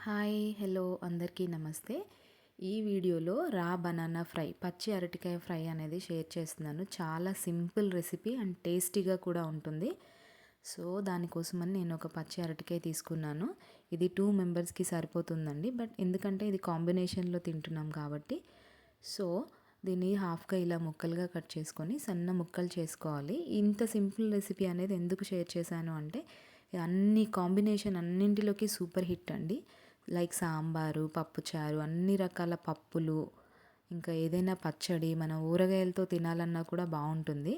Hi hello అందరికీ నమస్తే. ఈ వీడియోలో రా బనానా ఫ్రై, పచ్చి అరటికాయ ఫ్రై అనేది షేర్ చేస్తున్నాను. చాలా సింపుల్ రెసిపీ అండ్ టేస్టీగా కూడా ఉంటుంది. సో దానికోసమని నేను ఒక పచ్చి అరటికాయ తీసుకున్నాను. ఇది 2 మెంబర్స్కి సరిపోతుందండి. బట్ ఎందుకంటే ఇది కాంబినేషన్లో తింటున్నాం కాబట్టి సో దీన్ని హాఫ్గా ఇలా ముక్కలుగా కట్ చేసుకొని సన్న ముక్కలు చేసుకోవాలి. ఇంత సింపుల్ రెసిపీ అనేది ఎందుకు షేర్ చేశాను అంటే అన్ని కాంబినేషన్ అన్నింటిలోకి సూపర్ హిట్ అండి. లైక్ సాంబారు, పప్పుచారు, అన్ని రకాల పప్పులు, ఇంకా ఏదైనా పచ్చడి, మన ఊరగాయలతో తినాలన్నా కూడా బాగుంటుంది.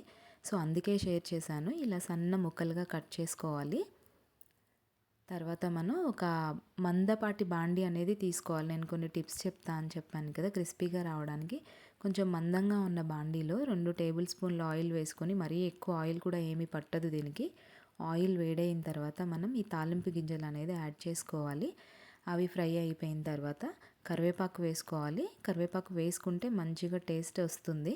సో అందుకే షేర్ చేశాను. ఇలా సన్న ముక్కలుగా కట్ చేసుకోవాలి. తర్వాత మనం ఒక మందపాటి బాండి అనేది తీసుకోవాలి. నేను కొన్ని టిప్స్ చెప్తా అని చెప్పాను కదా క్రిస్పీగా రావడానికి. కొంచెం మందంగా ఉన్న బాండీలో 2 టేబుల్ స్పూన్ల ఆయిల్ వేసుకొని, మరీ ఎక్కువ ఆయిల్ కూడా ఏమీ పట్టదు దీనికి. ఆయిల్ వేడైన తర్వాత మనం ఈ తాలింపు గింజలు అనేది యాడ్ చేసుకోవాలి. అవి ఫ్రై అయిపోయిన తర్వాత కరివేపాకు వేసుకోవాలి. కరివేపాకు వేసుకుంటే మంచిగా టేస్ట్ వస్తుంది.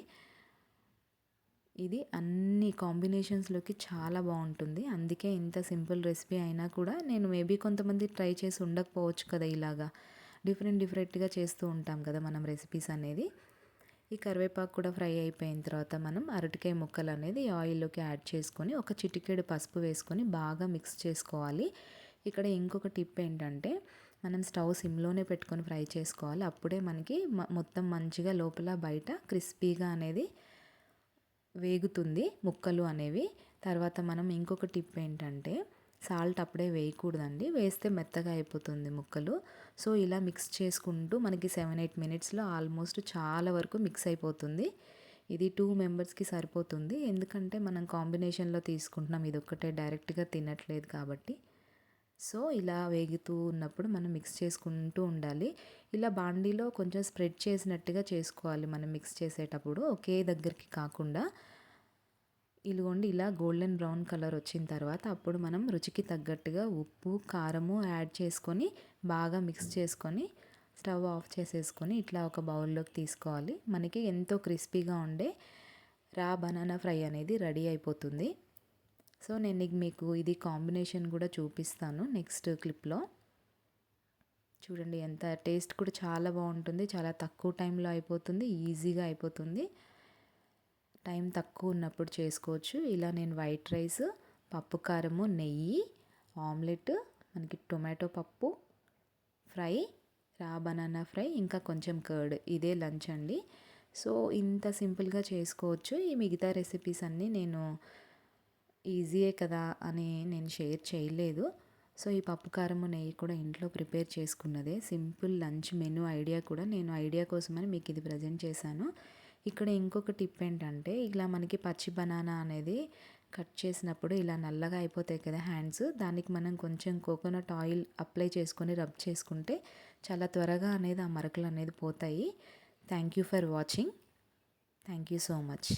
ఇది అన్ని కాంబినేషన్స్లోకి చాలా బాగుంటుంది. అందుకే ఇంత సింపుల్ రెసిపీ అయినా కూడా నేను మేబీ కొంతమంది ట్రై చేసి ఉండకపోవచ్చు కదా, ఇలాగా డిఫరెంట్గా చేస్తూ ఉంటాం కదా మనం రెసిపీస్ అనేది. ఈ కరివేపాకు కూడా ఫ్రై అయిపోయిన తర్వాత మనం అరటికాయ ముక్కలు అనేది ఆయిల్లోకి యాడ్ చేసుకొని ఒక చిటికెడు పసుపు వేసుకొని బాగా మిక్స్ చేసుకోవాలి. ఇక్కడ ఇంకొక టిప్ ఏంటంటే మనం స్టవ్ సిమ్లోనే పెట్టుకొని ఫ్రై చేసుకోవాలి. అప్పుడే మనకి మొత్తం మంచిగా లోపల బయట క్రిస్పీగా అనేది వేగుతుంది ముక్కలు అనేవి. తర్వాత మనం ఇంకొక టిప్ ఏంటంటే సాల్ట్ అప్పుడే వేయకూడదండి, వేస్తే మెత్తగా అయిపోతుంది ముక్కలు. సో ఇలా మిక్స్ చేసుకుంటూ మనకి 7-8 మినిట్స్లో ఆల్మోస్ట్ చాలా వరకు మిక్స్ అయిపోతుంది. ఇది 2 మెంబర్స్కి సరిపోతుంది. ఎందుకంటే మనం కాంబినేషన్లో తీసుకుంటున్నాం, ఇది ఒక్కటే డైరెక్ట్గా తినట్లేదు కాబట్టి. సో ఇలా వేగుతూ ఉన్నప్పుడు మనం మిక్స్ చేసుకుంటూ ఉండాలి. ఇలా బాండీలో కొంచెం స్ప్రెడ్ చేసినట్టుగా చేసుకోవాలి మనం మిక్స్ చేసేటప్పుడు, ఒకే దగ్గరికి కాకుండా. ఇదిగోండి ఇలా గోల్డెన్ బ్రౌన్ కలర్ వచ్చిన తర్వాత అప్పుడు మనం రుచికి తగ్గట్టుగా ఉప్పు, కారము యాడ్ చేసుకొని బాగా మిక్స్ చేసుకొని స్టవ్ ఆఫ్ చేసేసుకొని ఇట్లా ఒక బౌల్లోకి తీసుకోవాలి. మనకి ఎంతో క్రిస్పీగా ఉండే రా బనానా ఫ్రై అనేది రెడీ అయిపోతుంది. సో నేను మీకు ఇది కాంబినేషన్ కూడా చూపిస్తాను నెక్స్ట్ క్లిప్లో. చూడండి ఎంత టేస్ట్ కూడా చాలా బాగుంటుంది. చాలా తక్కువ టైంలో అయిపోతుంది, ఈజీగా అయిపోతుంది. టైం తక్కువ ఉన్నప్పుడు చేసుకోవచ్చు. ఇలా నేను వైట్ రైస్, పప్పు కారము, నెయ్యి, ఆమ్లెట్, మనకి టొమాటో పప్పు ఫ్రై, రా బనానా ఫ్రై, ఇంకా కొంచెం కర్డ్, ఇదే లంచ్ అండి. సో ఇంత సింపుల్గా చేసుకోవచ్చు. ఈ మిగతా రెసిపీస్ అన్నీ నేను ఈజీయే కదా అని నేను షేర్ చేయలేదు. సో ఈ పప్పు కారము, నెయ్యి కూడా ఇంట్లో ప్రిపేర్ చేసుకున్నదే. సింపుల్ లంచ్ మెనూ ఐడియా కూడా నేను ఐడియా కోసమని మీకు ఇది ప్రజెంట్ చేశాను. ఇక్కడ ఇంకొక టిప్ ఏంటంటే ఇలా మనకి పచ్చి బనానా అనేది కట్ చేసినప్పుడు ఇలా నల్లగా అయిపోతాయి కదా హ్యాండ్స్, దానికి మనం కొంచెం కోకోనట్ ఆయిల్ అప్లై చేసుకొని రబ్ చేసుకుంటే చాలా త్వరగా అనేది ఆ మరకలు అనేది పోతాయి. Thank you for watching. Thank you so much.